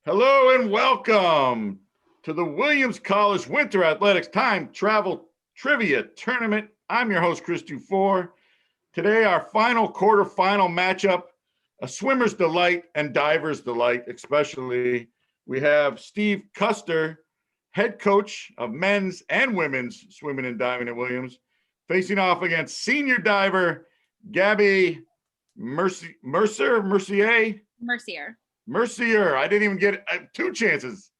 Hello and welcome to the Williams College Winter Athletics Time Travel Trivia Tournament. I'm your host, Chris Dufour. Today, our final quarterfinal matchup, a swimmer's delight and diver's delight, especially. We have Steve Kuster, head coach of men's and women's swimming and diving at Williams, facing off against senior diver Gabby Mercier. I didn't even get two chances.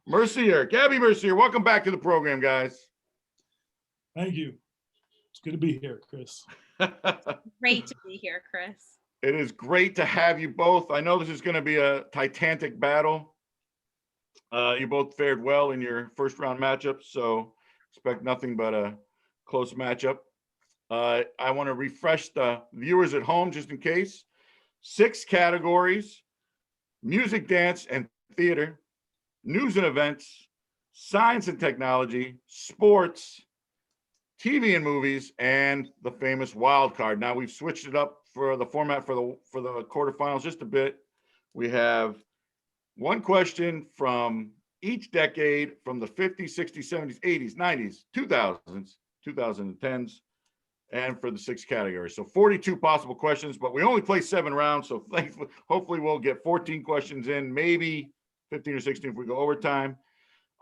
Mercier, Gabby Mercier, welcome back to the program, guys. Thank you. It's good to be here, Chris. Great to be here, Chris. It is great to have you both. I know this is going to be a titanic battle. You both fared well in your first round matchups, so expect nothing but a close matchup. I want to refresh the viewers at home just in case. 6 categories: music, dance, and theater, news and events, science and technology, sports, TV and movies, and the famous wild card. Now we've switched it up for the format for the quarterfinals just a bit. We have one question from each decade from the 50s, 60s, 70s, 80s, 90s, 2000s, 2010s, and for the 6 categories. So 42 possible questions, but we only play 7 rounds. So hopefully we'll get 14 questions in, maybe 15 or 16 if we go overtime.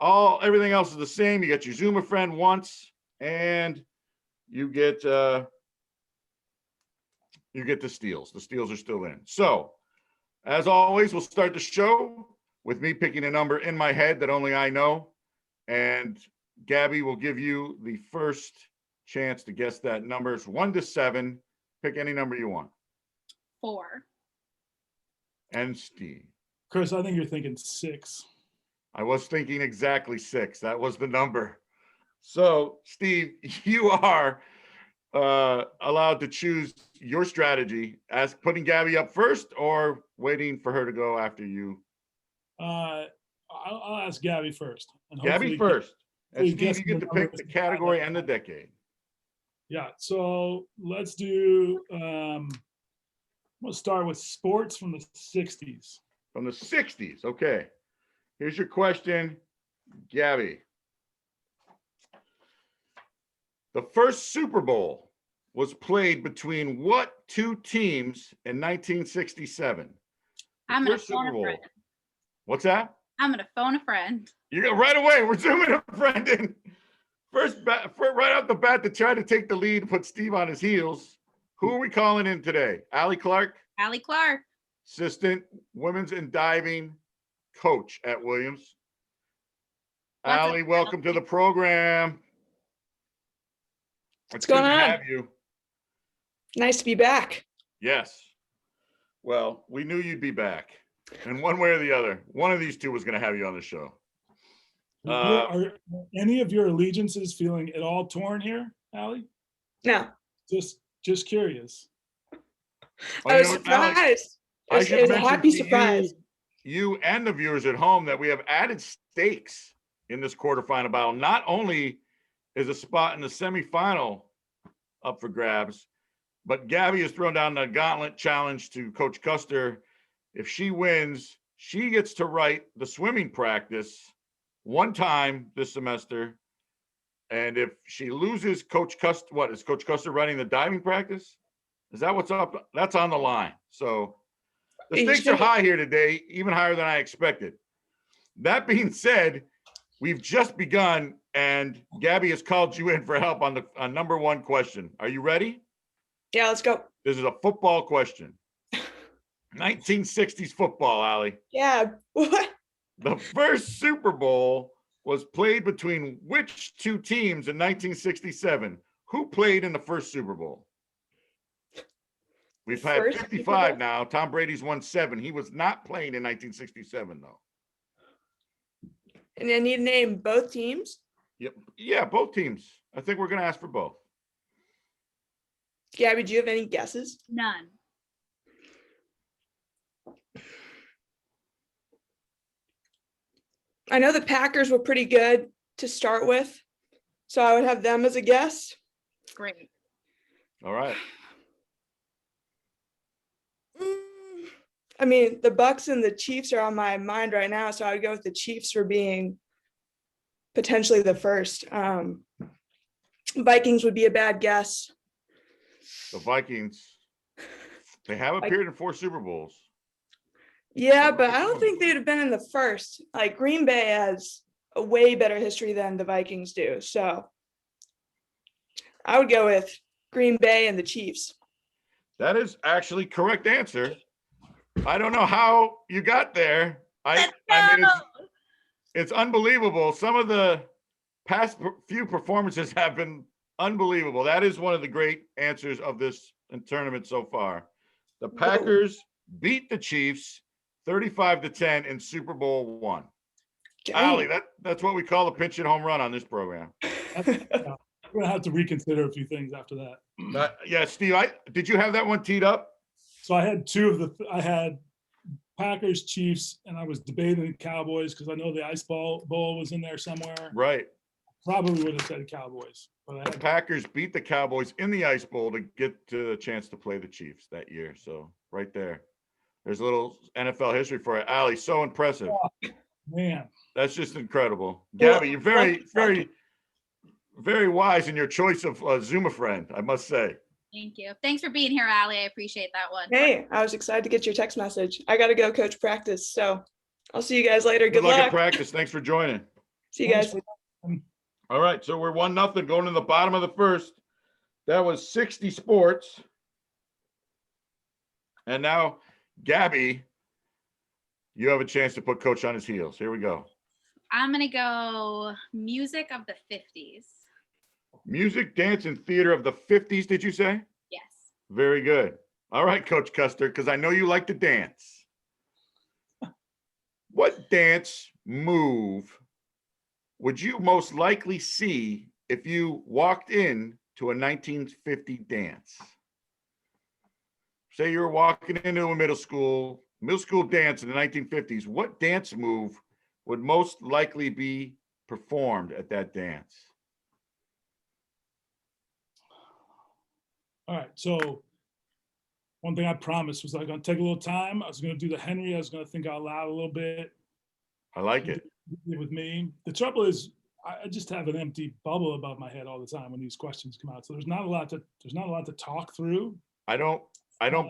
Everything else is the same. You get your Zoom a friend once, and you get the steals. The steals are still in. So as always, we'll start the show with me picking a number in my head that only I know. And Gabby will give you the first chance to guess that number. It's 1 to 7. Pick any number you want. 4. And Steve. Chris, I think you're thinking 6. I was thinking exactly 6. That was the number. So, Steve, you are allowed to choose your strategy as putting Gabby up first or waiting for her to go after you. I'll ask Gabby first. Gabby first. And Steve, you get to pick the category and the decade. Yeah, so let's do, we'll start with sports from the 60s. From the 60s, okay. Here's your question, Gabby. The first Super Bowl was played between what 2 teams in 1967? I'm going to phone a friend. What's that? I'm going to phone a friend. You go right away. We're zooming a friend in. Right off the bat to try to take the lead, put Steve on his heels. Who are we calling in today? Allie Clark? Allie Clark. Assistant women's and diving coach at Williams. Allie, welcome to the program. What's going on? Have you. Nice to be back. Yes. Well, we knew you'd be back. And one way or the other, one of these two was going to have you on the show. Are any of your allegiances feeling at all torn here, Allie? No. Just curious. I was surprised. It was a happy surprise. You and the viewers at home that we have added stakes in this quarterfinal battle. Not only is a spot in the semifinal up for grabs, but Gabby has thrown down the gauntlet challenge to Coach Kuster. If she wins, she gets to write the swimming practice one time this semester. And if she loses, Coach Kuster, is Coach Kuster writing the diving practice? Is that what's up? That's on the line. So the stakes are high here today, even higher than I expected. That being said, we've just begun, and Gabby has called you in for help on number 1 question. Are you ready? Yeah, let's go. This is a football question. 1960s football, Allie. Yeah. What? The first Super Bowl was played between which 2 teams in 1967? Who played in the first Super Bowl? We've had 55 now. Tom Brady's won 7. He was not playing in 1967, though. And I need to name both teams? Yep. Yeah, both teams. I think we're going to ask for both. Gabby, do you have any guesses? None. I know the Packers were pretty good to start with, so I would have them as a guess. Great. All right. I mean, the Bucks and the Chiefs are on my mind right now, so I would go with the Chiefs for being potentially the first. Vikings would be a bad guess. The Vikings, they have appeared in 4 Super Bowls. Yeah, but I don't think they'd have been in the first. Like Green Bay has a way better history than the Vikings do. So I would go with Green Bay and the Chiefs. That is actually correct answer. I don't know how you got there. I mean, it's unbelievable. Some of the past few performances have been unbelievable. That is one of the great answers of this tournament so far. The Packers beat the Chiefs 35-10 in Super Bowl I. Allie, that's what we call a pinch hit home run on this program. I'm gonna have to reconsider a few things after that. Yeah, Steve, did you have that one teed up? So I had two of I had Packers, Chiefs, and I was debating the Cowboys because I know the Ice Bowl was in there somewhere. Right. Probably would have said Cowboys, but I The had Packers beat the Cowboys in the Ice Bowl to get to the chance to play the Chiefs that year. So right there, there's a little NFL history for it. Allie, so impressive. man. That's just incredible. Gabby, you're very, very, very wise in your choice of Zuma friend, I must say. Thank you. Thanks for being here, Allie. I appreciate that one. Hey, I was excited to get your text message. I got to go coach practice. So I'll see you guys later. Good luck luck. at practice. Thanks for joining. See you guys. All right, so we're 1-0 going to the bottom of the first. That was 60 sports. And now, Gabby, you have a chance to put Coach on his heels. Here we go. I'm going to go music of the 50s. Music, dance, and theater of the 50s, did you say? Yes. Very good. All right, Coach Kuster, because I know you like to dance. What dance move would you most likely see if you walked in to a 1950 dance? Say you were walking into a middle school dance in the 1950s. What dance move would most likely be performed at that dance? All right. So one thing I promised was I was going to take a little time. I was going to do the Henry. I was going to think out loud a little bit. I like it. With me. The trouble is I just have an empty bubble above my head all the time when these questions come out. So there's not a lot to talk through. I don't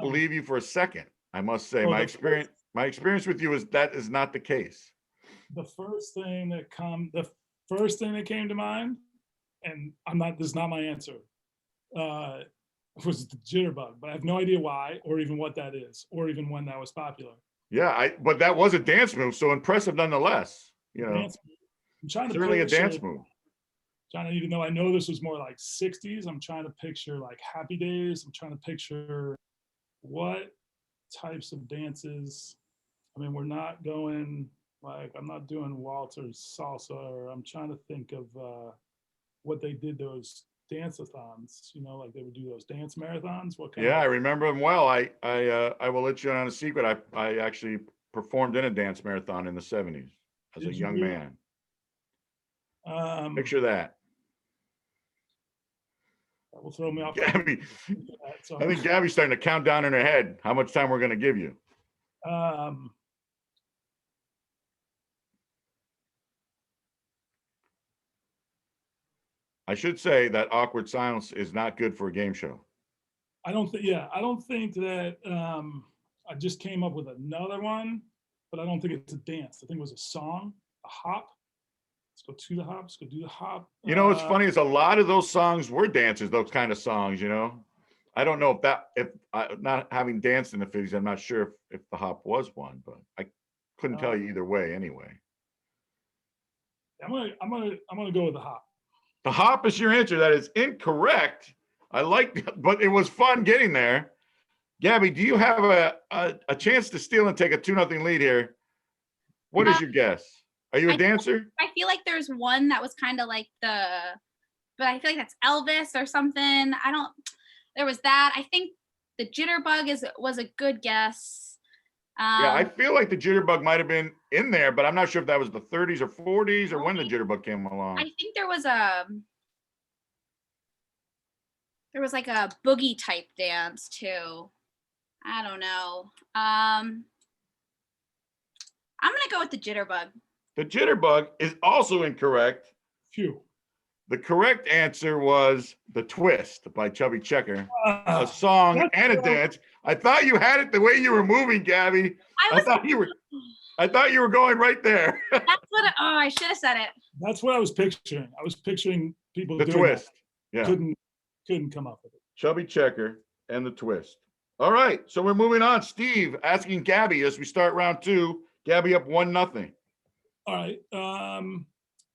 believe you for a second. I must say my experience with you is that is not the case. The first thing that came to mind, and this is not my answer, was the jitterbug, but I have no idea why or even what that is or even when that was popular. Yeah, but that was a dance move, so impressive nonetheless. You know, I'm trying to certainly a dance move. Even though I know this was more like 60s, I'm trying to picture like Happy Days. I'm trying to picture what types of dances. I mean, we're not going like, I'm not doing waltz or salsa, or I'm trying to think of what they did, those dance-a-thons, like they would do those dance marathons. I remember them well. I will let you on a secret. I actually performed in a dance marathon in the 70s as a young man. Picture that. That will throw me off. Gabby, I think Gabby's starting to count down in her head how much time we're going to give you. I should say that awkward silence is not good for a game show. I don't think that I just came up with another one, but I don't think it's a dance. I think it was a song, a hop. Let's go to the hop. Let's go do the hop. You know, what's funny is a lot of those songs were dances, those kind of songs, I don't know if not having danced in the 50s, I'm not sure if the hop was one, but I couldn't tell you either way anyway. I'm gonna go with the hop. The hop is your answer. That is incorrect. But it was fun getting there. Gabby, do you have a chance to steal and take a 2-0 lead here? What is your guess? Are you a dancer? I feel like there's one that was kind of like but I feel like that's Elvis or something. There was that. I think the jitterbug was a good guess. Yeah, I feel like the jitterbug might have been in there, but I'm not sure if that was the 30s or 40s or when the jitterbug came along. I think there was like a boogie type dance too. I don't know. go with the jitterbug. The jitterbug is also incorrect. Phew. The correct answer was The Twist by Chubby Checker, a Ah, song that's and a what I- dance. I thought you had it the way you were moving, Gabby. I thought you were going right there. That's what. Oh, I should have said it. That's what I was picturing. I was picturing people The doing Twist. that. Yeah. Couldn't come up with it. Chubby Checker and The Twist. All right. So we're moving on. Steve asking Gabby as we start round 2. Gabby up 1-0. All right.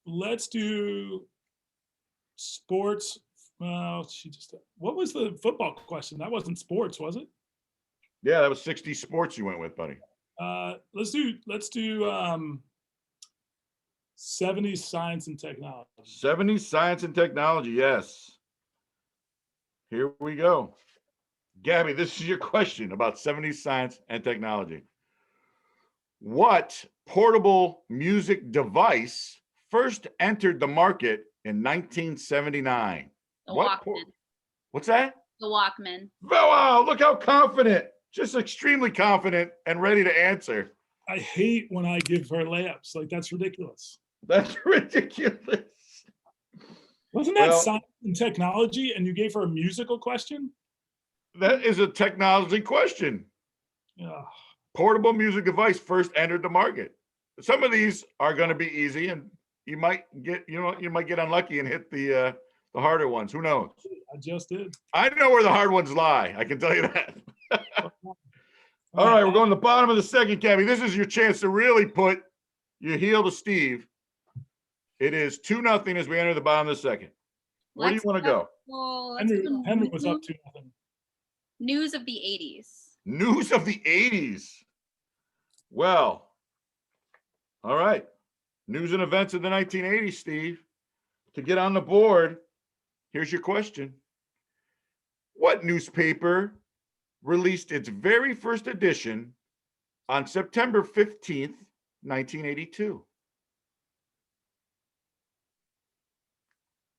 Let's do sports. What was the football question? That wasn't sports, was it? Yeah, that was 60 sports you went with, buddy. Let's do 70s science and technology. 70s science and technology. Yes. Here we go. Gabby, this is your question about 70s science and technology. What portable music device first entered the market in 1979? The What Walkman. What's that? The Walkman. Wow, look how confident. Just extremely confident and ready to answer. I hate when I give her layups. Like, that's ridiculous. That's ridiculous. Wasn't that Well- science and technology? And you gave her a musical question? That is a technology question. Ugh. Portable music device first entered the market. Some of these are going to be easy, and you might get unlucky and hit the harder ones. Who knows? I just did. I know where the hard ones lie. I can tell you that. All right, we're going to the bottom of the second, Gabby. This is your chance to really put your heel to Steve. It is 2-0 as we enter the bottom of the second. Where do you want to go? Well, let's go Henry was up 2-0. news of the 80s. News of the 80s. Well, all right. News and events of the 1980s, Steve. To get on the board, here's your question. What newspaper released its very first edition on September 15th, 1982?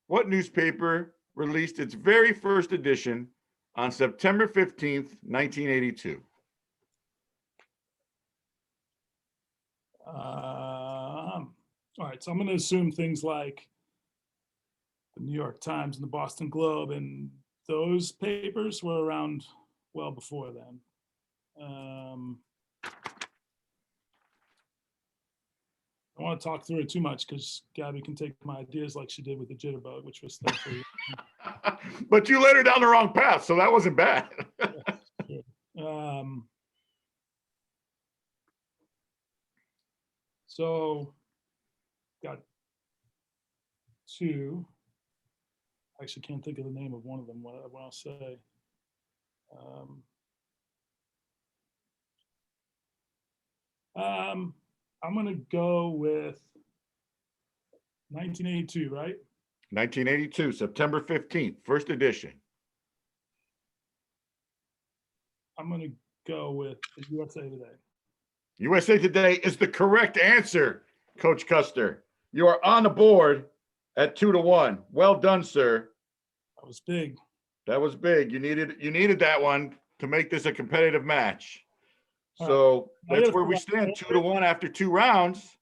What newspaper released its very first edition on September 15th, 1982? All right, so I'm going to assume things like the New York Times and the Boston Globe and those papers were around well before then. I don't want to talk through it too much because Gabby can take my ideas like she did with the jitterbug, which was thankfully. But you led her down the wrong path, so that wasn't bad. So got 2. Actually, can't think of the name of one of them. What I'll say. I'm going to go with 1982, right? 1982, September 15th, first edition. I'm going to go with the USA Today. USA Today is the correct answer, Coach Kuster. You are on the board at 2-1. Well done, sir. That was big. That was big. You needed that one to make this a competitive match. All So I that's gotta where we figure out- stand, 2-1 after 2 rounds.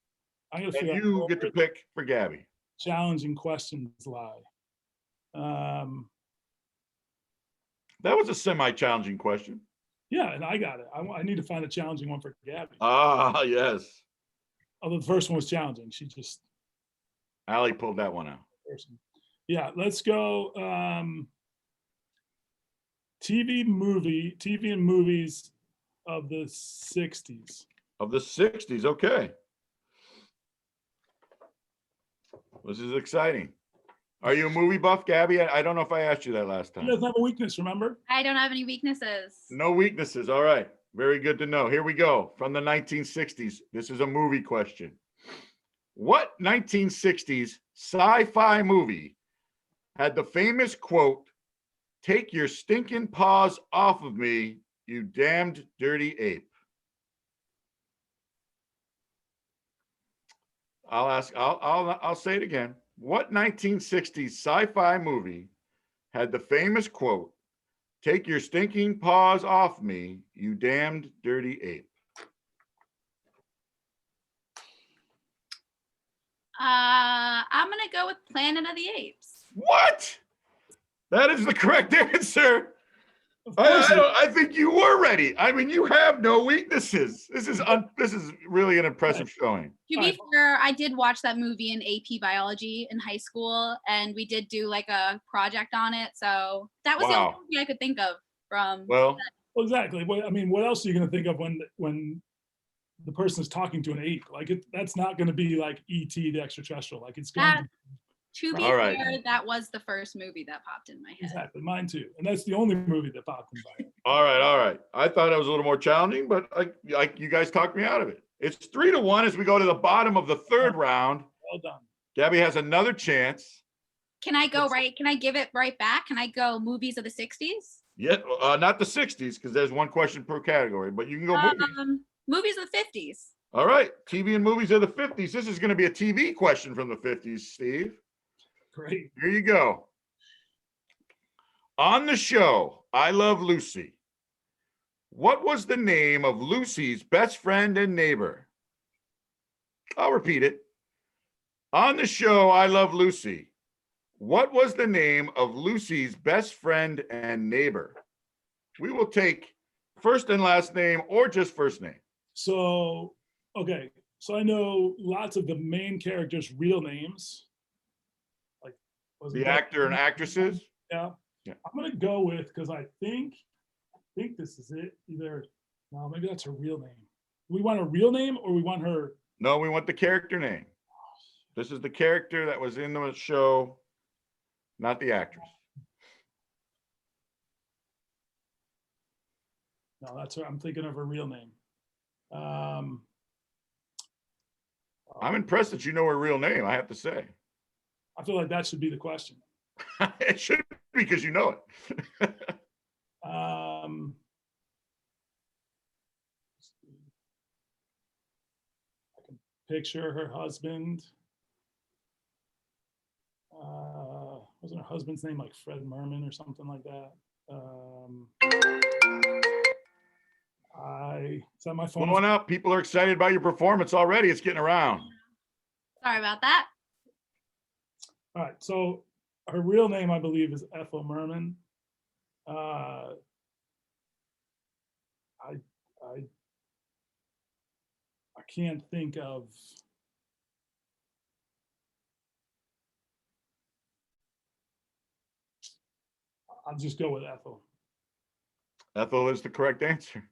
I'm going And to figure out you where get to the pick for Gabby. challenging questions lie. That was a semi-challenging question. Yeah, and I got it. I need to find a challenging one for Gabby. Ah, yes. Although the first one was challenging. She just Allie pulled that one out. person. Yeah, let's go. TV and movies of the 60s. Of the 60s, okay. This is exciting. Are you a movie buff, Gabby? I don't know if I asked you that last He time. doesn't have a weakness, remember? I don't have any weaknesses. No weaknesses. All right. Very good to know. Here we go. From the 1960s. This is a movie question. What 1960s sci-fi movie had the famous quote, "Take your stinking paws off of me, you damned dirty ape"? I'll say it again. What 1960s sci-fi movie had the famous quote, "Take your stinking paws off me, you damned dirty ape"? gonna go with Planet of the Apes. What? That is the correct answer. Of course I, it- don't, I think you were ready. I mean, you have no weaknesses. This is really an impressive showing. To be fair, I did watch that movie in AP biology in high school, and we did do like a project on it. So that was the only Wow. movie I could think of from. Well, Well, exactly. I mean, what else are you going to think of when the person is talking to an ape? Like that's not going to be like E.T. the extraterrestrial. Like it's going That, to to be All right. fair, that was the first movie that popped in my head. exactly mine too, and that's the only movie that popped in my head. all right. I thought it was a little more challenging, but like you guys talked me out of it. It's 3-1 as we go to the bottom of the third round. Well done. Gabby has another chance. Can I go right? Can I give it right back? Can I go movies of the 60s? Yeah, not the 60s because there's one question per category, but you can go movies. Movies of the 50s. All right, TV and movies of the 50s. This is going to be a TV question from the 50s, Steve. Great. Here you go. On the show, I Love Lucy, what was the name of Lucy's best friend and neighbor? I'll repeat it. On the show, I Love Lucy, what was the name of Lucy's best friend and neighbor? We will take first and last name or just first name. So, okay. So I know lots of the main characters' real names. Like, was it The actor and actresses. Yeah. Yeah. I'm gonna go with because I think this is it. Either no, maybe that's her real name. We want a real name or we want her. No, we want the character name. This is the character that was in the show, not the actress. No, that's her. I'm thinking of her real name. I'm impressed that you know her real name, I have to say. I feel like that should be the question. It should be because you know it. I can picture her husband. Wasn't her husband's name like Fred Merman or something like that? Is that my phone? Blowing up. People are excited about your performance already. It's getting around. Sorry about that. All right. So her real name, I believe, is Ethel Merman. I can't think of. I'll just go with Ethel. Ethel is the correct answer.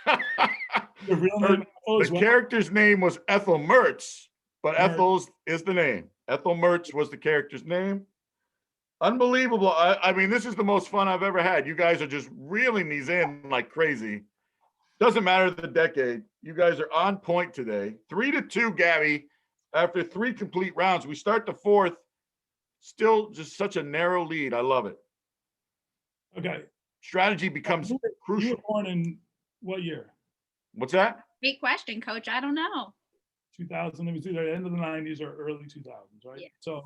The real name Ethel as The well? character's name was Ethel Mertz, but Mertz. Ethel's is the name. Ethel Mertz was the character's name. Unbelievable. I mean, this is the most fun I've ever had. You guys are just reeling these in like crazy. Doesn't matter the decade. You guys are on point today. 3-2, Gabby. After 3 complete rounds, we start the fourth. Still just such a narrow lead. I love it. Okay. Strategy becomes You crucial. were born in what year? What's that? Great question, Coach. I don't know. 2000. It was either end of the 90s or early 2000s, right? Yeah. So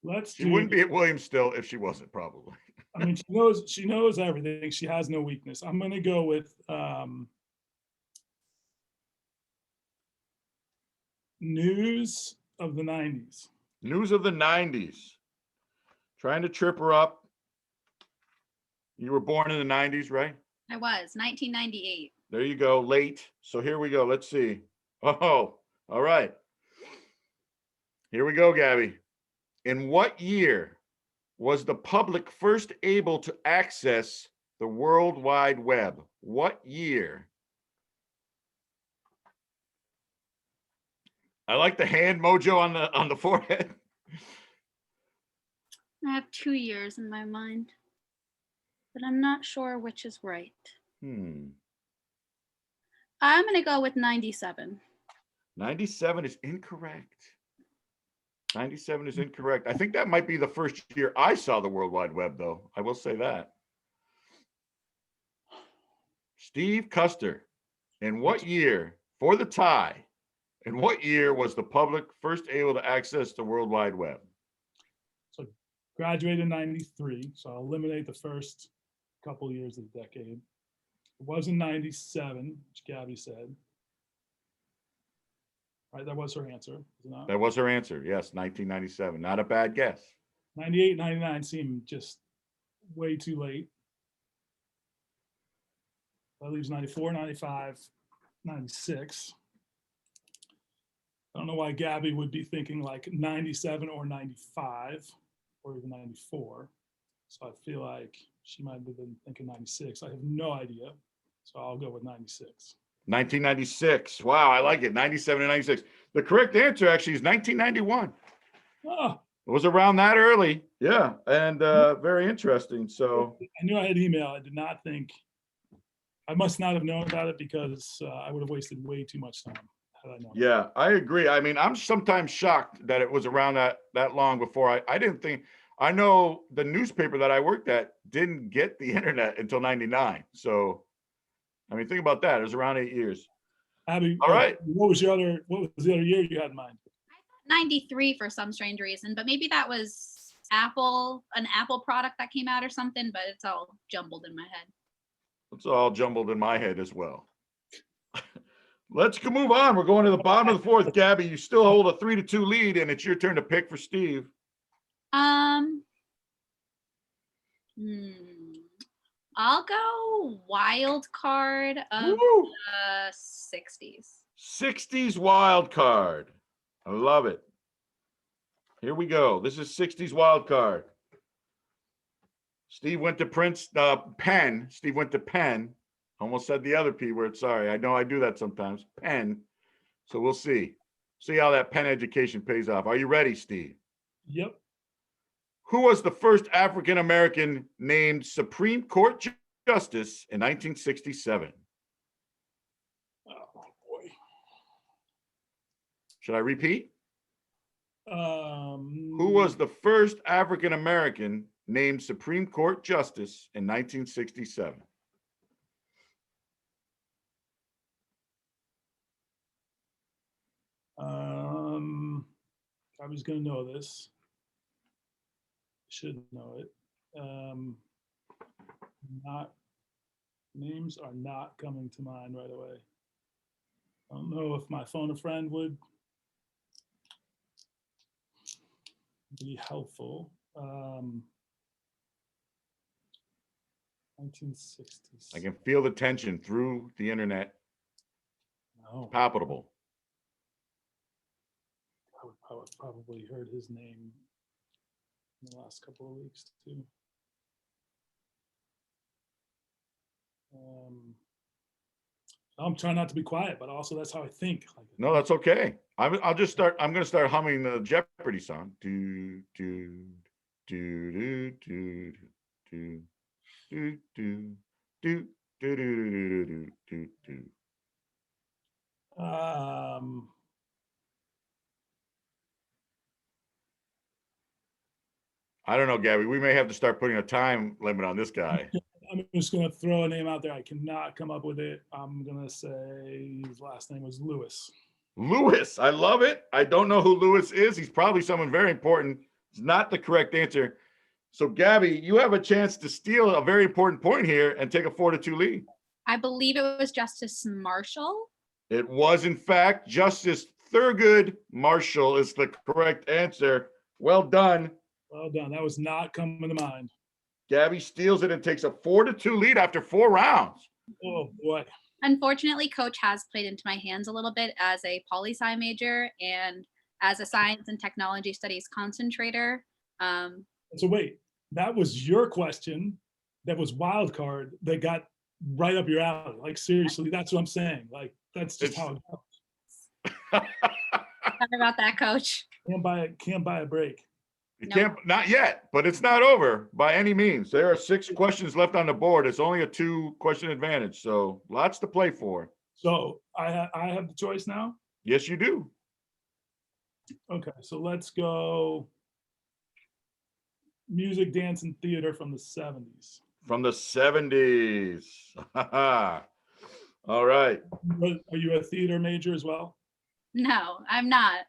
let's She do. wouldn't be at Williams still if she wasn't, probably. I mean, she knows everything. She has no weakness. I'm going to go with news of the 90s. News of the 90s. Trying to trip her up. You were born in the 90s, right? I was 1998. There you go. Late. So here we go. Let's see. Oh, all right. Here we go, Gabby. In what year was the public first able to access the World Wide Web? What year? I like the hand mojo on the forehead. I have 2 years in my mind, but I'm not sure which is right. I'm going to go with 97. 97 is incorrect. 97 is incorrect. I think that might be the first year I saw the World Wide Web, though. I will say that. Steve Kuster, in what year, for the tie, in what year was the public first able to access the World Wide Web? So graduated in 93. So I'll eliminate the first couple years of the decade. It was in 97, which Gabby said. Right, that was her answer. Is it not? That was her answer. Yes, 1997. Not a bad guess. 98, 99 seemed just way too late. That leaves 94, 95, 96. I don't know why Gabby would be thinking like 97 or 95 or even 94. So I feel like she might have been thinking 96. I have no idea. So I'll go with 96. 1996. Wow, I like it. 97 and 96. The correct answer actually is 1991. Oh, It was around that early. Yeah. And very interesting. So I knew I had email. I did not think, I must not have known about it because I would have wasted way too much time had I known. yeah, I agree. I mean, I'm sometimes shocked that it was around that long before. I didn't think, I know the newspaper that I worked at didn't get the internet until 99. So, I mean, think about that. It was around 8 years. Abby, All right. what was the other year you had in mind? 93 for some strange reason, but maybe that was an Apple product that came out or something, but it's all jumbled in my head. It's all jumbled in my head as well. Let's move on. We're going to the bottom of the fourth. Gabby, you still hold a 3-2 lead, and it's your turn to pick for Steve. I'll go wild card of Woo! the 60s. 60s wild card. I love it. Here we go. This is 60s wild card. Steve went to Penn. Steve went to Penn. Almost said the other P word. Sorry. I know I do that sometimes. Penn. So we'll see. See how that Penn education pays off. Are you ready, Steve? Yep. Who was the first African-American named Supreme Court Justice in 1967? Oh boy. Should I repeat? Who Who was the first African-American named Supreme Court Justice in 1967? I was going to know this. Should know it. Not names are not coming to mind right away. I don't know if my phone a friend would be helpful. 1960s. I can feel the tension through the internet. No, Palpable. I would probably heard his name in the last couple of weeks too. I'm trying not to be quiet, but also that's how I think. No, that's okay. I'll just start. I'm going to start humming the Jeopardy song. Do do do do do do do do do do do do do do. I don't know, Gabby. We may have to start putting a time limit on this guy. I'm just going to throw a name out there. I cannot come up with it. I'm going to say his last name was Lewis. Lewis. I love it. I don't know who Lewis is. He's probably someone very important. It's not the correct answer. So, Gabby, you have a chance to steal a very important point here and take a 4-2 lead. I believe it was Justice Marshall. It was, in fact, Justice Thurgood Marshall is the correct answer. Well done. Well done. That was not coming to mind. Gabby steals it and takes a 4-2 lead after 4 rounds. Oh, boy. Unfortunately, Coach has played into my hands a little bit as a poli-sci major and as a science and technology studies concentrator. So wait, that was your question that was wild card that got right up your alley. Like, seriously, that's what I'm saying. Like, that's just how it goes. Sorry about that, Coach. Can't buy a break. You Nope. can't, not yet, but it's not over by any means. There are 6 questions left on the board. It's only a 2-question advantage, so lots to play for. So I have the choice now. Yes, you do. Okay, so let's go music, dance, and theater from the 70s. From the 70s. All right. Are you a theater major as well? No, I'm not.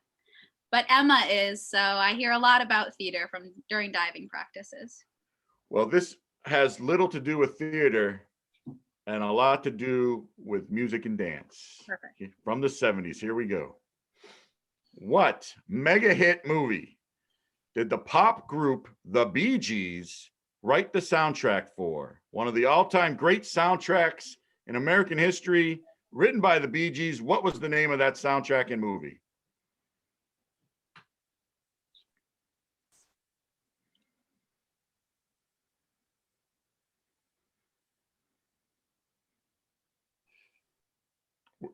But Emma is, so I hear a lot about theater during diving practices. Well, this has little to do with theater and a lot to do with music and dance. Perfect. From the 70s. Here we go. What mega hit movie did the pop group The Bee Gees write the soundtrack for? One of the all-time great soundtracks in American history, written by the Bee Gees. What was the name of that soundtrack and movie?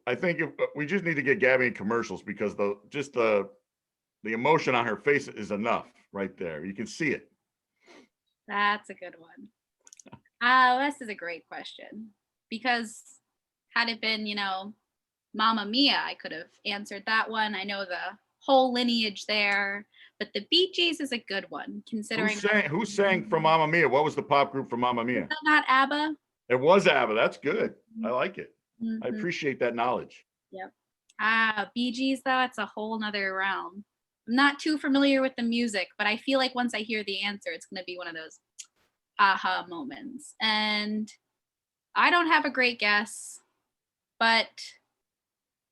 I think we just need to get Gabby in commercials because the emotion on her face is enough right there. You can see it. That's a good one. This is a great question because had it been, Mamma Mia, I could have answered that one. I know the whole lineage there, but the Bee Gees is a good one considering. Who sang from Mamma Mia? What was the pop group from Mamma Mia? Is that not ABBA? It was ABBA. That's good. I like it. Mhm. I appreciate that knowledge. Yep. Bee Gees though, it's a whole nother realm. I'm not too familiar with the music, but I feel like once I hear the answer, it's gonna be one of those aha moments. And I don't have a great guess, but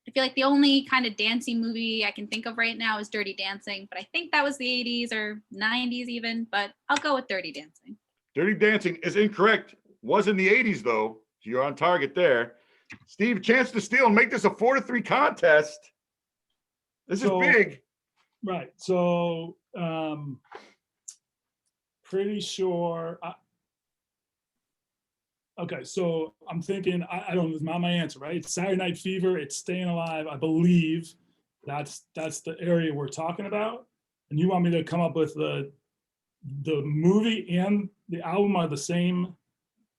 I feel like the only kind of dancing movie I can think of right now is Dirty Dancing, but I think that was the 80s or 90s even, but I'll go with Dirty Dancing. Dirty Dancing is incorrect. Was in the 80s though. So you're on target there. Steve, chance to steal and make this a 4-3 contest. This is big. Right. So pretty sure. Okay, so I'm thinking, I don't know, it's not my answer, right? It's Saturday Night Fever, it's Staying Alive, I believe that's the area we're talking about. And you want me to come up with the movie and the album are the same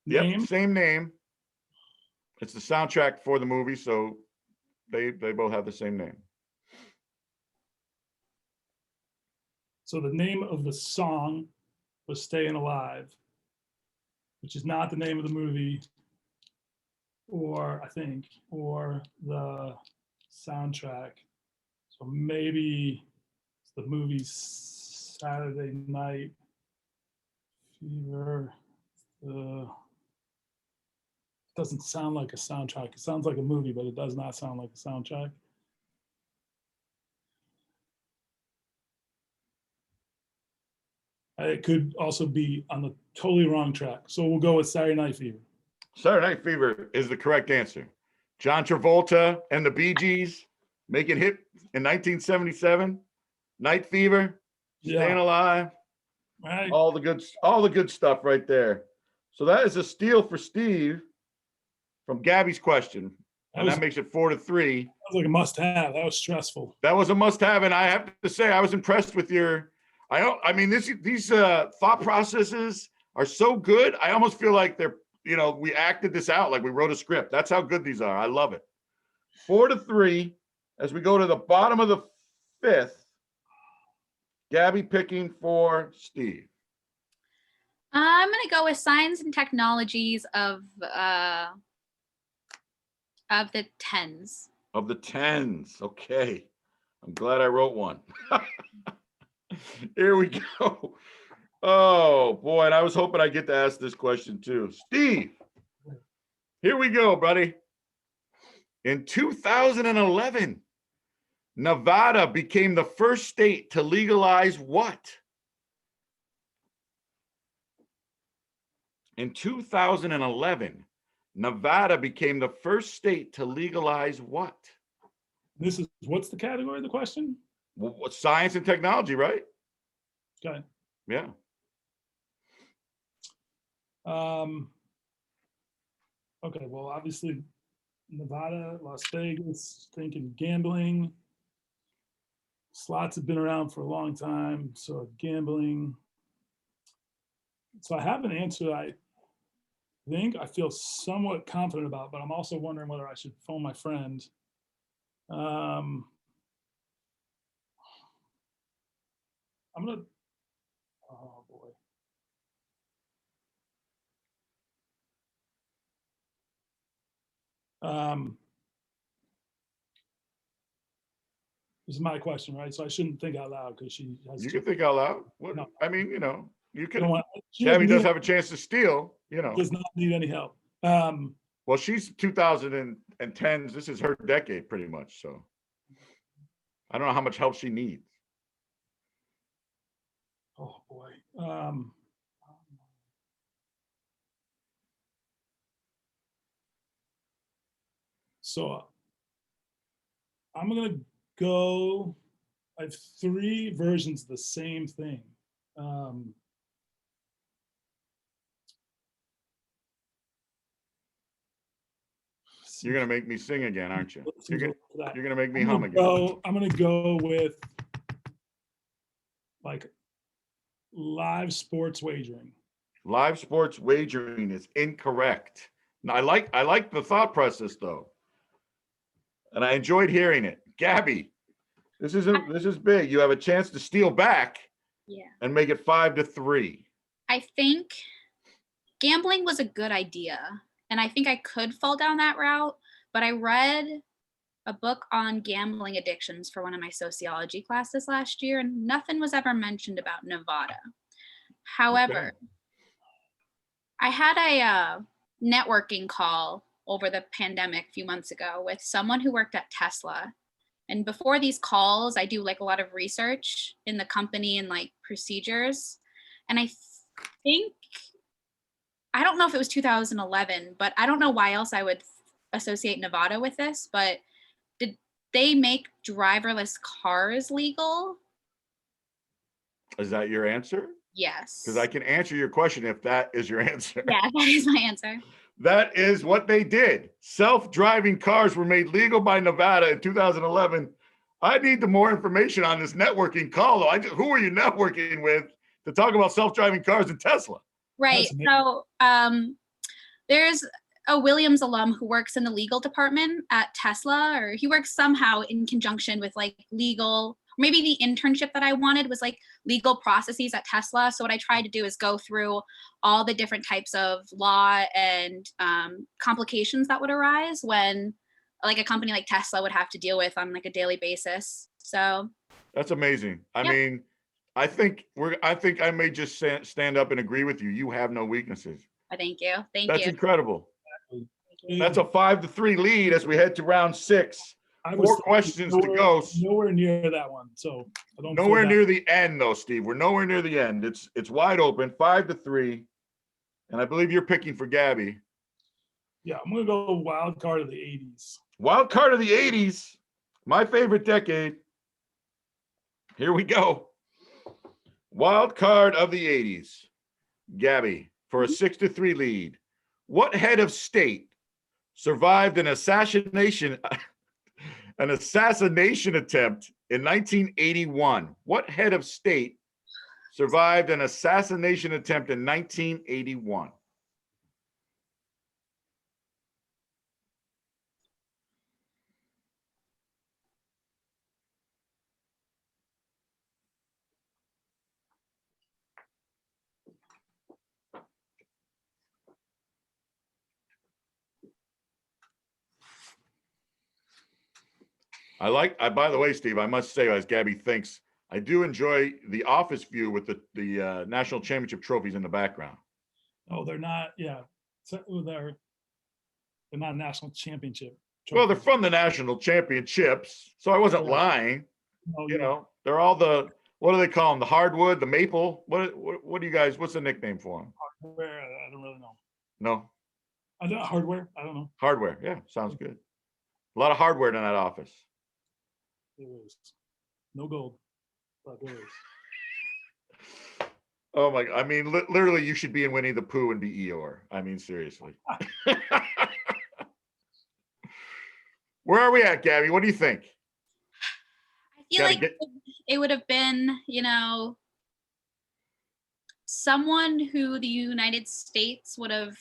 name? Yep, same name. It's the soundtrack for the movie, so they both have the same name. So the name of the song was Staying Alive, which is not the name of the movie, or the soundtrack. So maybe it's the movie Saturday Night Fever. Doesn't sound like a soundtrack. It sounds like a movie, but it does not sound like a soundtrack. It could also be on the totally wrong track. So we'll go with Saturday Night Fever. Saturday Night Fever is the correct answer. John Travolta and the Bee Gees making hit in 1977. Night Fever, Staying Alive, Right. all the good stuff right there. So that is a steal for Steve from Gabby's question, and that makes it 4-3. That was like a must-have. That was stressful. That was a must-have, and I have to say I was impressed with your. I mean, these thought processes are so good. I almost feel like they're, we acted this out, like we wrote a script. That's how good these are. I love it. 4-3 as we go to the bottom of the fifth. Gabby picking for Steve. I'm gonna go with Science and Technologies of the tens. Of the tens. Okay. I'm glad I wrote one. Here we go. Oh boy, and I was hoping I'd get to ask this question too. Steve, here we go, buddy. In 2011, Nevada became the first state to legalize what? In 2011, Nevada became the first state to legalize what? What's the category of the question? Well, science and technology, right? Okay. Yeah. Okay, well, obviously, Nevada, Las Vegas, thinking gambling. Slots have been around for a long time, so gambling. So I have an answer I think I feel somewhat confident about, but I'm also wondering whether I should phone my friend. I'm gonna, oh boy. This is my question, right? So I shouldn't think out loud because she has. You can think out loud. What? No. I mean, you could. She Gabby does have a chance to steal. Does not need any help. Well, she's 2010s. This is her decade, pretty much. So I don't know how much help she needs. Oh boy. So I'm gonna go. I have 3 versions of the same thing. You're gonna make me sing again, aren't you? Seems a little to that. You're gonna make me I'm hum gonna again. I'm gonna go with like live sports wagering. Live sports wagering is incorrect. Now, I like the thought process though, and I enjoyed hearing it. Gabby, this is big. You have a chance to steal back Yeah. and make it 5-3. I think gambling was a good idea. And I think I could fall down that route. But I read a book on gambling addictions for one of my sociology classes last year, and nothing was ever mentioned about Nevada. However, Okay. I had a networking call over the pandemic a few months ago with someone who worked at Tesla. And before these calls, I do like a lot of research in the company and like procedures. And I think, I don't know if it was 2011, but I don't know why else I would associate Nevada with this, but did they make driverless cars legal? Is that your answer? Yes. Because I can answer your question if that is your answer. Yeah, that is my answer. That is what they did. Self-driving cars were made legal by Nevada in 2011. I need the more information on this networking call, though. Who are you networking with to talk about self-driving cars and Tesla? Right. So there's a Williams alum who works in the legal department at Tesla, or he works somehow in conjunction with like legal. Maybe the internship that I wanted was like legal processes at Tesla. So what I tried to do is go through all the different types of law and complications that would arise when like a company like Tesla would have to deal with on like a daily basis. So that's amazing. I Yep. mean, I think I may just stand up and agree with you. You have no weaknesses. thank you. Thank That's you. incredible. Yeah. That's a 5-3 lead as we head to round 6. I 4 questions to go. Nowhere near that one. So I don't feel Nowhere bad. near the end though, Steve. We're nowhere near the end. It's wide open, 5-3. And I believe you're picking for Gabby. Yeah, I'm gonna go wild card of the 80s. Wild card of the 80s, my favorite decade. Here we go. Wild card of the 80s. Gabby, for a 6-3 lead. What head of state survived an assassination attempt in 1981? What head of state survived an assassination attempt in 1981? By the way, Steve, I must say, as Gabby thinks, I do enjoy the office view with the national championship trophies in the background. Oh, they're not. Yeah, they're not national championship. Well, they're trophies. from the national championships, so I wasn't Yeah. lying. Oh, You yeah. know, they're all what do they call them? The hardwood, the maple. What do you guys? What's the nickname for them? Hardware. I don't really know. No, I don't hardware. I don't know. hardware. Yeah, sounds good. A lot of hardware in that office. There is no gold, but there is. Oh my! I mean, literally, you should be in Winnie the Pooh and be Eeyore. I mean, seriously. Where are we at, Gabby? What do you think? I feel like it would have been, someone who the United States would have.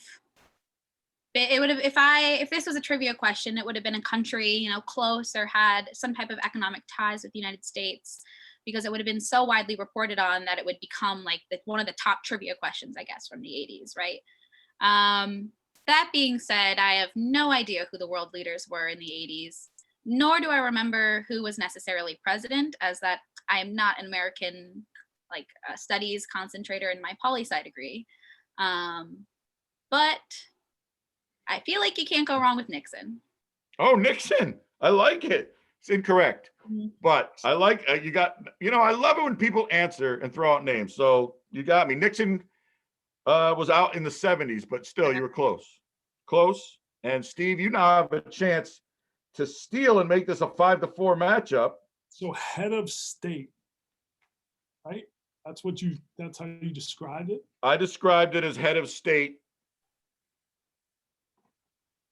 It would have, if this was a trivia question, it would have been a country, close or had some type of economic ties with the United States, because it would have been so widely reported on that it would become like one of the top trivia questions, I guess, from the 80s, right? That being said, I have no idea who the world leaders were in the 80s, nor do I remember who was necessarily president, as that I am not an American studies concentrator in my poli-sci degree. But I feel like you can't go wrong with Nixon. Oh, Nixon. I like it. It's incorrect. Mhm. But I like you got. I love it when people answer and throw out names. So you got me. Nixon was out in the 70s, but still, you were close. Close. And Steve, you now have a chance to steal and make this a 5-4 matchup. So head of state, right? That's how you described it? I described it as head of state.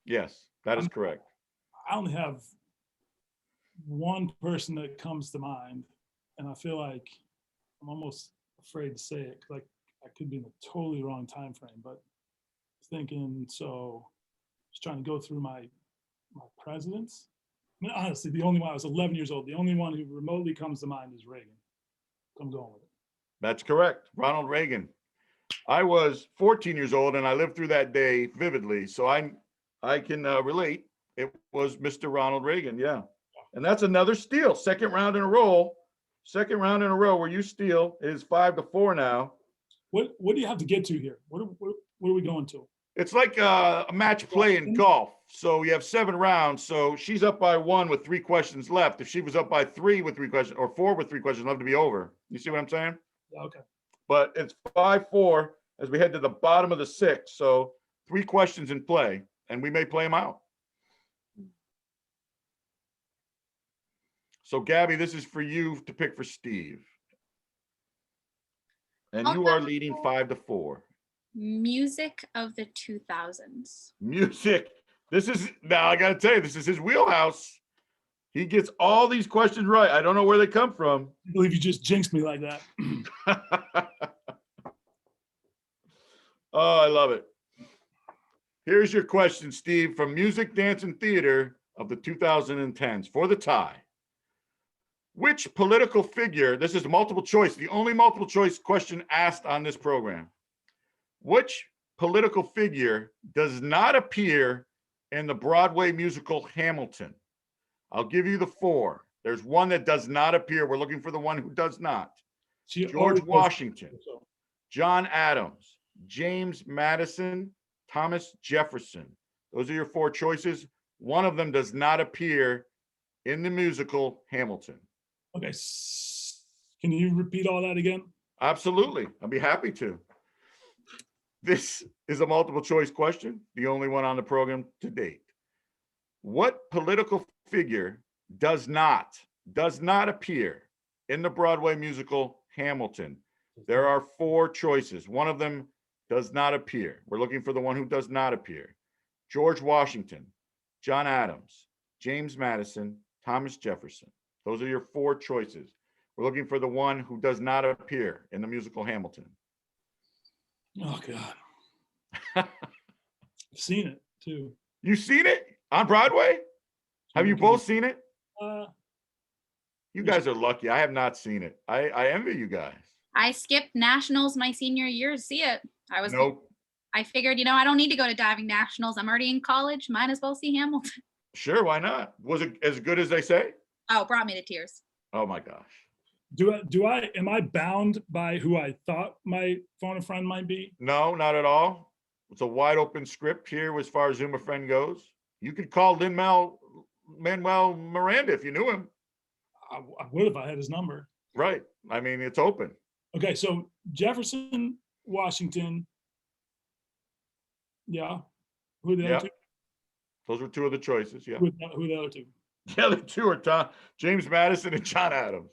Yes, that is correct. I only have one person that comes to mind, and I feel like I'm almost afraid to say it because I could be in a totally wrong time frame, but thinking, so just trying to go through my presidents. I mean, honestly, the only one, I was 11 years old, the only one who remotely comes to mind is Reagan. I'm going with it. That's correct. Ronald Reagan. I was 14 years old and I lived through that day vividly. So I can relate. It was Mr. Ronald Reagan. Yeah. And that's another steal. Second round in a row where you steal. It is 5-4 now. What do you have to get to here? What are we going to? It's like a match play in golf. So you have 7 rounds. So she's up by 1 with 3 questions left. If she was up by 3 with 3 questions or 4 with 3 questions, love to be over. You see what I'm saying? Yeah, okay. But it's 5-4 as we head to the bottom of the 6. So 3 questions in play, and we may play them out. So Gabby, this is for you to pick for Steve. And you are leading 5-4. Music of the 2000s. Music. Now I gotta tell you, this is his wheelhouse. He gets all these questions right. I don't know where they come from. I believe you just jinxed me like that. Oh, I love it. Here's your question, Steve, from Music, Dance, and Theater of the 2010s for the tie. Which political figure, this is multiple choice, the only multiple choice question asked on this program. Which political figure does not appear in the Broadway musical Hamilton? I'll give you the 4. There's one that does not appear. We're looking for the one who does not. George Washington, John Adams, James Madison, Thomas Jefferson. Those are your 4 choices. One of them does not appear in the musical Hamilton. Okay. Can you repeat all that again? Absolutely. I'd be happy to. This is a multiple choice question, the only one on the program to date. What political figure does not appear in the Broadway musical Hamilton? There are 4 choices. One of them does not appear. We're looking for the one who does not appear. George Washington, John Adams, James Madison, Thomas Jefferson. Those are your 4 choices. We're looking for the one who does not appear in the musical Hamilton. Oh, God. I've seen it, too. You've seen it on Broadway? Have you both seen it? You guys are lucky. I have not seen it. I envy you guys. I skipped nationals my senior year to see it. Nope. I figured, I don't need to go to diving nationals. I'm already in college. Might as well see Hamilton. Sure, why not? Was it as good as they say? Oh, it brought me to tears. Oh my gosh. Am I bound by who I thought my phone a friend might be? No, not at all. It's a wide open script here as far as Zoom a friend goes. You could call Lin-Manuel Miranda if you knew him. I would if I had his number. Right. I mean, it's open. Okay, so Jefferson, Washington. Yeah. Who are the other 2? Those were 2 of the choices. Yeah. Who are the other 2? The other 2 are James Madison and John Adams.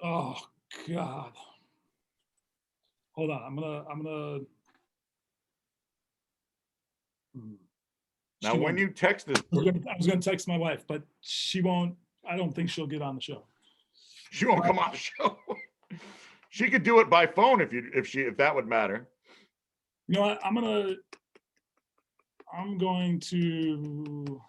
Oh God. Hold on. I'm gonna. Now, when you text this, I was gonna text my wife, but she won't. I don't think she'll get on the show. she won't come on the show. She could do it by phone if that would matter. You know what? I'm going to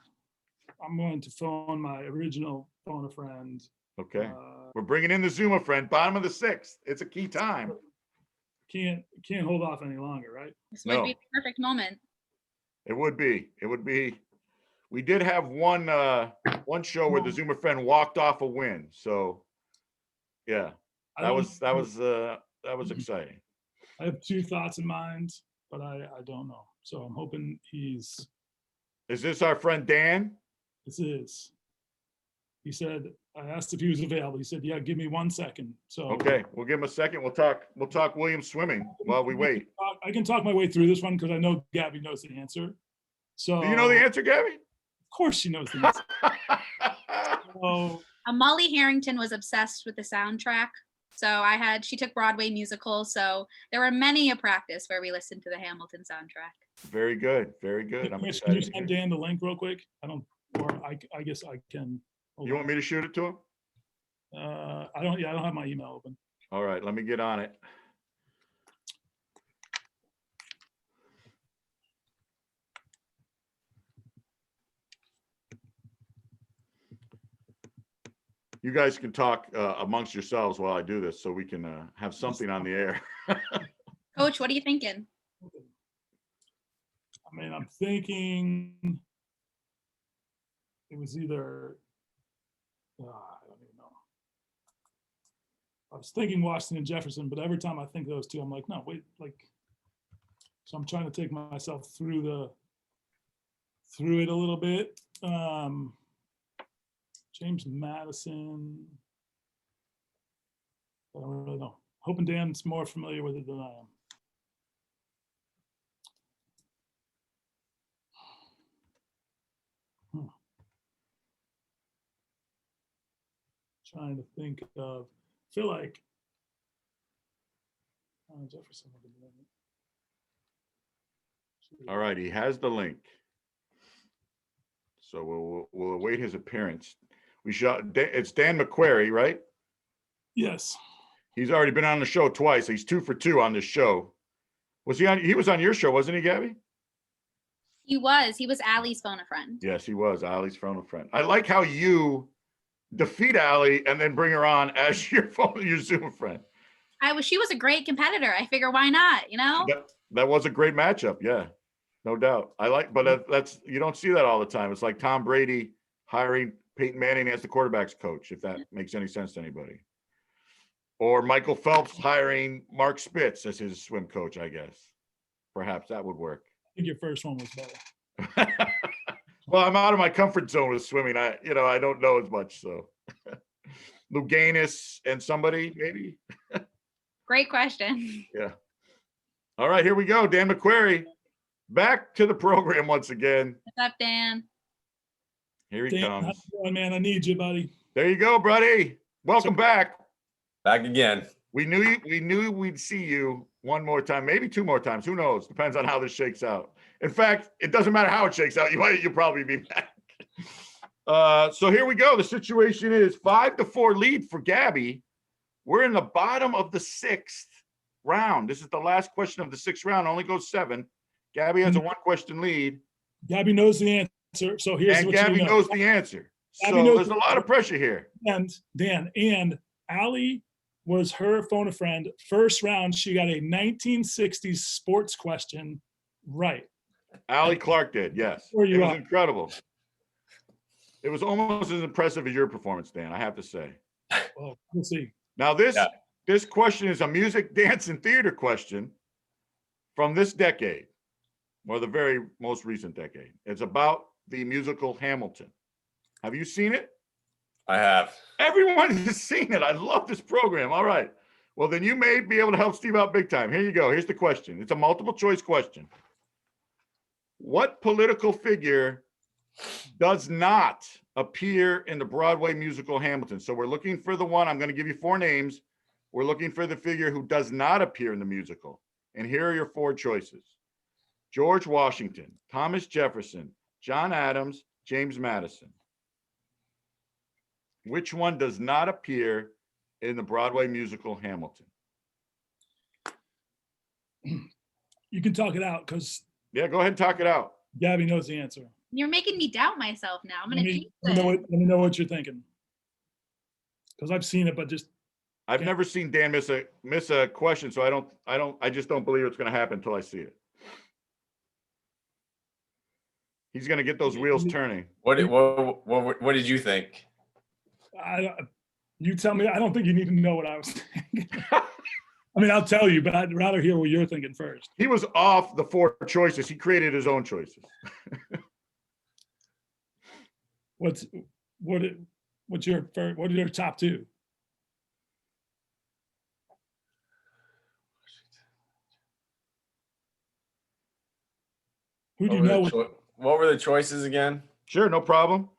phone my original phone a friend. Okay. We're bringing in the Zoom a friend, bottom of the 6th. It's a key time. Can't hold off any longer, right? This would be the perfect moment. It would be. We did have one show where the Zoom a friend walked off a win. So yeah, that was exciting. I have 2 thoughts in mind, but I don't know. So I'm hoping he's. Is this our friend Dan? This is. He said, I asked if he was available. He said, yeah, give me 1 second. So Okay, we'll give him a second. We'll talk Williams swimming while we wait. I can talk my way through this one because I know Gabby knows the answer. So Do you know the answer, Gabby? Of course she knows the answer. So, Molly Harrington was obsessed with the soundtrack. So she took Broadway musicals. So there were many a practice where we listened to the Hamilton soundtrack. Very good, very good. I'm can you excited. to send hear. Dan the link real quick? I guess I can. You want me to shoot it to him? I don't have my email open. All right, let me get on it. You guys can talk amongst yourselves while I do this so we can have something on the air. Coach, what are you thinking? I mean, I'm thinking it was either, I don't even know. I was thinking Washington and Jefferson, but every time I think those two, I'm like, no, wait, so I'm trying to take myself through it a little bit. James Madison. I don't really know. Hoping Dan's more familiar with it than I am. Trying to think of, I feel like Jefferson would have been it. All right, he has the link. So we'll await his appearance. It's Dan McQuarrie, right? Yes. He's already been on the show twice. He's 2 for 2 on this show. He was on your show, wasn't he, Gabby? He was Allie's phone a friend. Yes, he was. Allie's phone a friend. I like how you defeat Allie and then bring her on as your Zoom friend. She was a great competitor. I figure why not, you know? That was a great matchup. Yeah, no doubt. But that's, you don't see that all the time. It's like Tom Brady hiring Peyton Manning as the quarterback's coach, if that makes any sense to anybody. Or Michael Phelps hiring Mark Spitz as his swim coach, I guess. Perhaps that would work. I think your first one was better. Well, I'm out of my comfort zone with swimming. I don't know as much, so. Luganis and somebody, maybe? Great question. Yeah. All right, here we go. Dan McQuarrie, back to the program once again. What's up, Dan? Here he Dan, how's comes. it going, man? I need you, buddy. There you go, buddy. Welcome back. Back again. We knew we'd see you one more time, maybe 2 more times. Who knows? Depends on how this shakes out. In fact, it doesn't matter how it shakes out. You'll probably be back. So here we go. The situation is 5-4 lead for Gabby. We're in the bottom of the 6th round. This is the last question of the 6th round. Only goes 7. Gabby has a 1-question lead. Gabby knows the answer. So here's what Gabby you know. knows the answer. Gabby So knows there's a lot of pressure here. And Dan and Allie was her phone a friend. First round, she got a 1960s sports question right. Allie Clark did, yes. Where you It was at? incredible. It was almost as impressive as your performance, Dan, I have to say. Well, we'll see. Now, this question is a music, dance, and theater question from this decade, or the very most recent decade. It's about the musical Hamilton. Have you seen it? I have. Everyone has seen it. I love this program. All right. Well, then you may be able to help Steve out big time. Here you go. Here's the question. It's a multiple choice question. What political figure does not appear in the Broadway musical Hamilton? So we're looking for the one. I'm going to give you 4 names. We're looking for the figure who does not appear in the musical. And here are your 4 choices. George Washington, Thomas Jefferson, John Adams, James Madison. Which one does not appear in the Broadway musical Hamilton? You can talk it out because Yeah, go ahead and talk it out. Gabby knows the answer. You're making me doubt myself now. I'm Let gonna me, jinx let me know it. what, let me know what you're thinking. Because I've seen it, but just I've Yeah. never seen Dan miss a question, so I just don't believe it's going to happen until I see it. He's going to get those wheels turning. What did you think? you tell me. I don't think you need to know what I was thinking. I mean, I'll tell you, but I'd rather hear what you're thinking first. He was off the 4 choices. He created his own choices. What's what? What's your first? What are your top two? Who do you know? What were the choices again? Sure, no problem.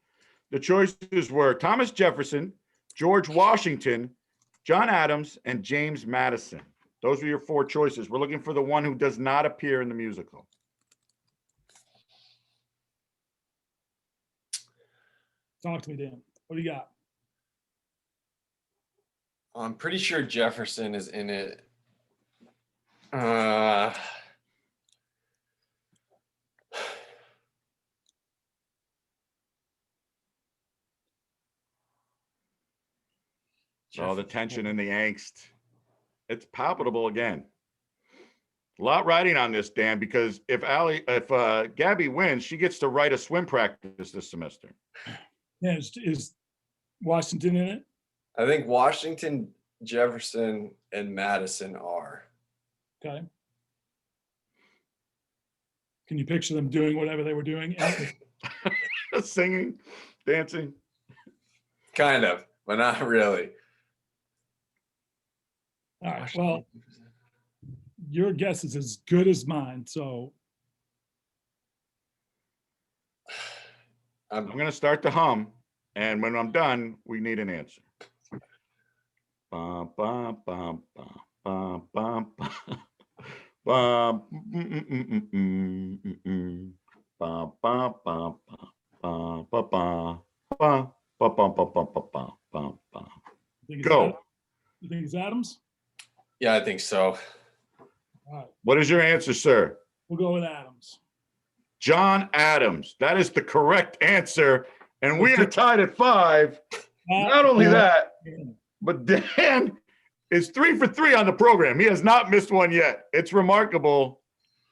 The choices were Thomas Jefferson, George Washington, John Adams, and James Madison. Those were your four choices. We're looking for the one who does not appear in the musical. Talk to me, Dan. What do you got? I'm pretty sure Jefferson is in it. Uh, Oh, the tension and the angst. It's palpable again. A lot riding on this, Dan, because if Gabby wins, she gets to write a swim practice this semester. Yeah, is Washington in it? I think Washington, Jefferson, and Madison are. Okay. Can you picture them doing whatever they were doing? Singing, dancing. Kind of, but not really. All right. Well, your guess is as good as mine. So I'm going to start to hum, and when I'm done, we need an answer. Bum, bum, bum, bum, bum, bum, bum. Bum, bum, bum, bum, bum, bum, bum, bum, bum, bum, bum, bum, bum, bum, bum. Go. You think it's Adams? Yeah, I think so. All right. What is your answer, sir? We'll go with Adams. John Adams. That is the correct answer. And we are tied at 5. Not only that, but Dan is 3 for 3 on the program. He has not missed one yet. It's remarkable.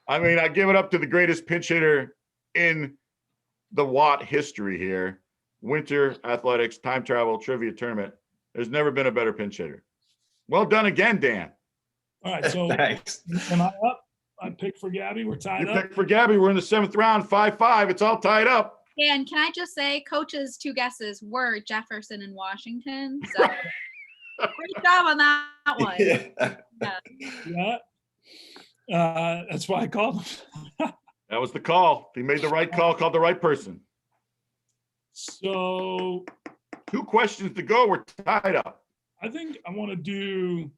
I mean, I give it up to the greatest pinch hitter in the Watt history here. Winter Athletics Time Travel Trivia Tournament. There's never been a better pinch hitter. Well done again, Dan. All right. So Thanks. am I up? I picked for Gabby. We're tied You up. picked for Gabby. We're in the 7th round, 5-5. It's all tied up. And can I just say, Coach's two guesses were Jefferson and Washington. So great job on that one. Yeah. Yeah. That's why I called him. That was the call. He made the right call, called the right person. So 2 questions to go. We're tied up. I think I want to do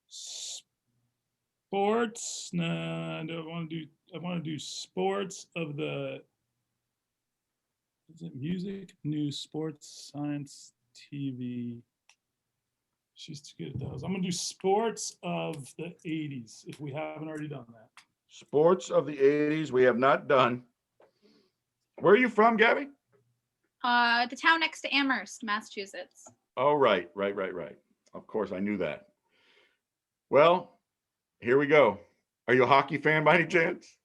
sports. No, I want to do sports of the, is it music, news, sports, science, TV? She's too good at those. I'm going to do sports of the 80s if we haven't already done that. Sports of the 80s, we have not done. Where are you from, Gabby? The town next to Amherst, Massachusetts. Oh, right. Of course, I knew that. Well, here we go. Are you a hockey fan by any chance?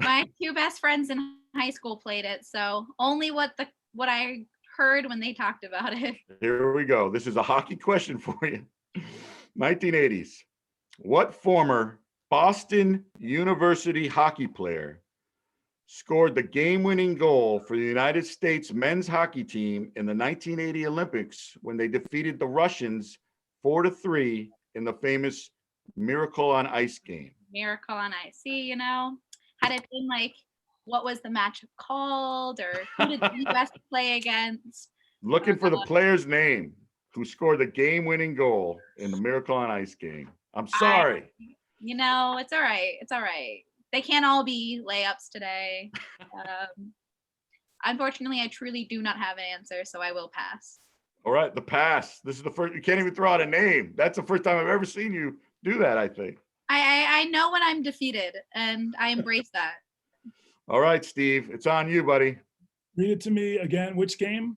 My 2 best friends in high school played it, so only what I heard when they talked about it. Here we go. This is a hockey question for you. 1980s. What former Boston University hockey player scored the game-winning goal for the United States men's hockey team in the 1980 Olympics when they defeated the Russians 4-3 in the famous Miracle on Ice game? Miracle on Ice. See, had it been like, what was the match called, or who did the U.S. play against? Looking for the player's name who scored the game-winning goal in the Miracle on Ice game. I'm sorry. It's all right. It's all right. They can't all be layups today. Unfortunately, I truly do not have an answer, so I will pass. All right, the pass. This is the first. You can't even throw out a name. That's the first time I've ever seen you do that, I think. I know when I'm defeated, and I embrace that. All right, Steve, it's on you, buddy. Read it to me again. Which game?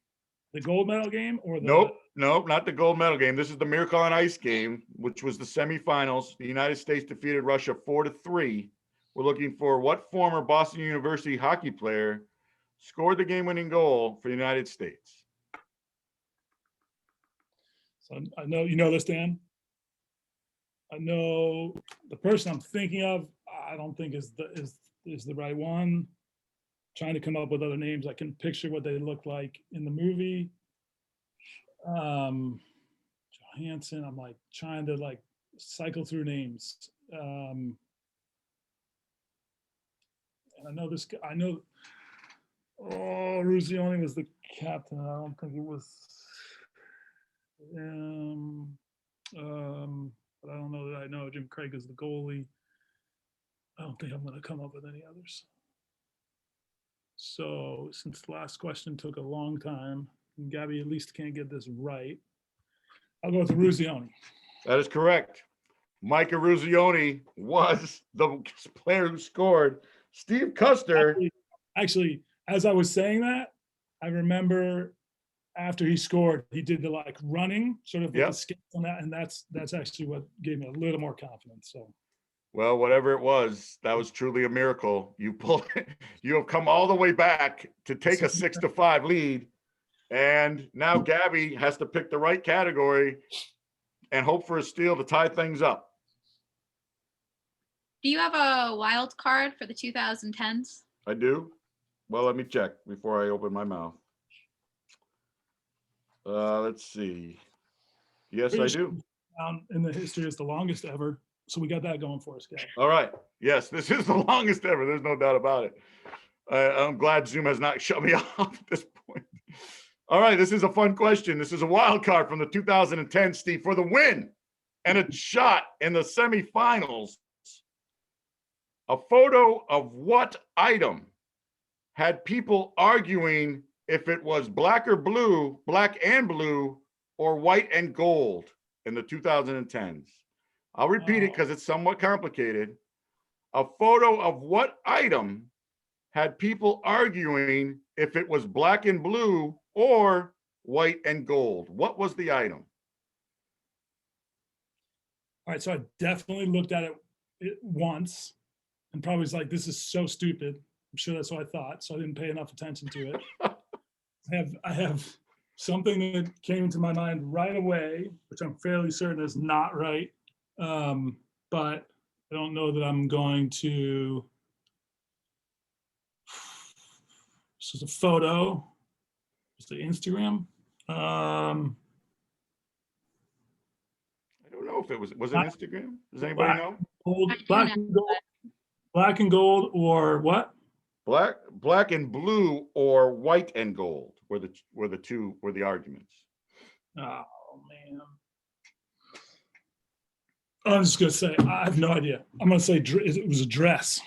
The gold medal game or the? Nope, not the gold medal game. This is the Miracle on Ice game, which was the semifinals. The United States defeated Russia 4-3. We're looking for what former Boston University hockey player scored the game-winning goal for the United States. So I know you know this, Dan. I know the person I'm thinking of. I don't think is the right one. trying to come up with other names. I can picture what they look like in the movie. Johansson, I'm like trying to like cycle through names. And I know this, I know, oh, Ruzioni was the captain. I don't think it was, but I don't know that I know Jim Craig is the goalie. I don't think I'm going to come up with any others. So since the last question took a long time, and Gabby at least can't get this right, I'll go with Ruzioni. That is correct. Micah Ruzioni was the player who scored. Steve Kuster. Actually, as I was saying that, I remember after he scored, he did the like running, sort of Yep. the skate on that, and that's actually what gave me a little more confidence. So, Well, whatever it was, that was truly a miracle. You pulled it. You have come all the way back to take a 6-5 lead, and now Gabby has to pick the right category and hope for a steal to tie things up. Do you have a wild card for the 2010s? I do. Well, let me check before I open my mouth. Let's see. Yes, I do. in the history, is the longest ever. So we got that going for us, Gabby. All right. Yes, this is the longest ever. There's no doubt about it. I'm glad Zoom has not shut me off at this point. All right. This is a fun question. This is a wild card from the 2010, Steve, for the win and a shot in the semifinals. A photo of what item had people arguing if it was black or blue, black and blue, or white and gold in the 2010s? I'll repeat it because it's somewhat complicated. A photo of what item had people arguing if it was black and blue or white and gold? What was the item? All right, so I definitely looked at it once and probably was like, this is so stupid. I'm sure that's what I thought, so I didn't pay enough attention to it. I have something that came into my mind right away, which I'm fairly certain is not right. But I don't know that I'm going to. This is a photo. It's the Instagram. I don't know if it was Instagram. Does anybody know? Gold, black and gold, or what? Black and blue or white and gold were the arguments. Oh man. I'm just gonna say I have no idea. I'm gonna say it was a dress.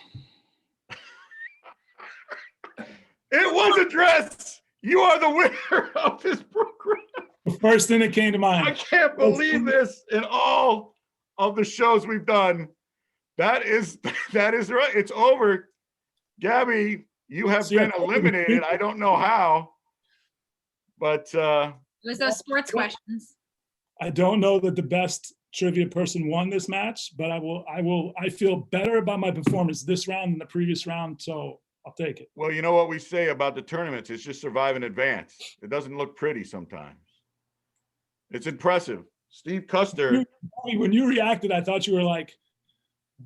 It was a dress. You are the winner of this program. The first thing that came to mind. I can't believe this. In all of the shows we've done, that is right. It's over. Gabby, you have been eliminated. I don't know how, but It was those sports questions. I don't know that the best trivia person won this match, but I feel better about my performance this round than the previous round, so I'll take it. Well, you know what we say about the tournaments, it's just survive in advance. It doesn't look pretty sometimes. It's impressive. Steve Kuster. When you reacted, I thought you were like,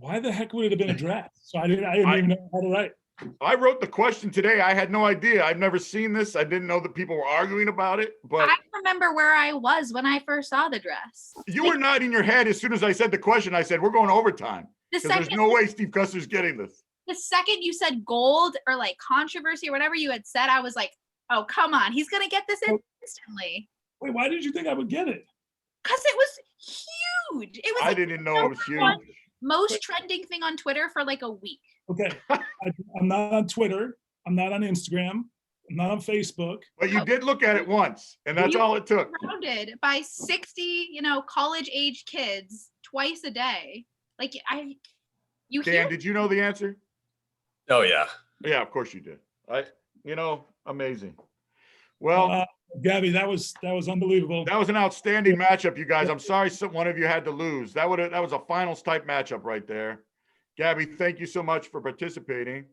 why the heck would it have been a dress? So I didn't even know how to write. I wrote the question today. I had no idea. I've never seen this. I didn't know that people were arguing about it. But I remember where I was when I first saw the dress. You were not in your head as soon as I said the question. I said, we're going overtime. Because there's no way Steve Custer's getting this. The second you said gold or like controversy or whatever you had said, I was like, oh, come on. He's going to get this instantly. Wait, why did you think I would get it? Because it was huge. It was I didn't know it was huge. Most trending thing on Twitter for like a week. Okay. I'm not on Twitter. I'm not on Instagram. I'm not on Facebook. But you did look at it once, and that's all it took. Surrounded by 60, college age kids twice a day. Like Dan, did you know the answer? Oh yeah. Yeah, of course you did. Amazing. Well, Gabby, that was unbelievable. That was an outstanding matchup, you guys. I'm sorry one of you had to lose. That was a finals type matchup right there. Gabby, thank you so much for participating.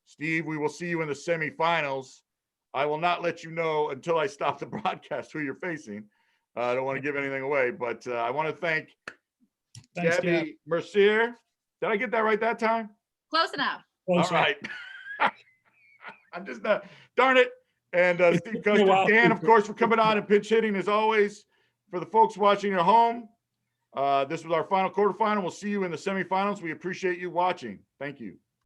Steve, we will see you in the semifinals. I will not let you know until I stop the broadcast who you're facing. I don't want to give anything away, but I want to thank Gabby Mercier. Did I get that right that time? Close enough. All right. I'm just not, darn it. And Steve took me a Kuster, while Dan, to- of course, for coming on and pinch hitting as always. For the folks watching at home, this was our final quarterfinal. We'll see you in the semifinals. We appreciate you watching. Thank you.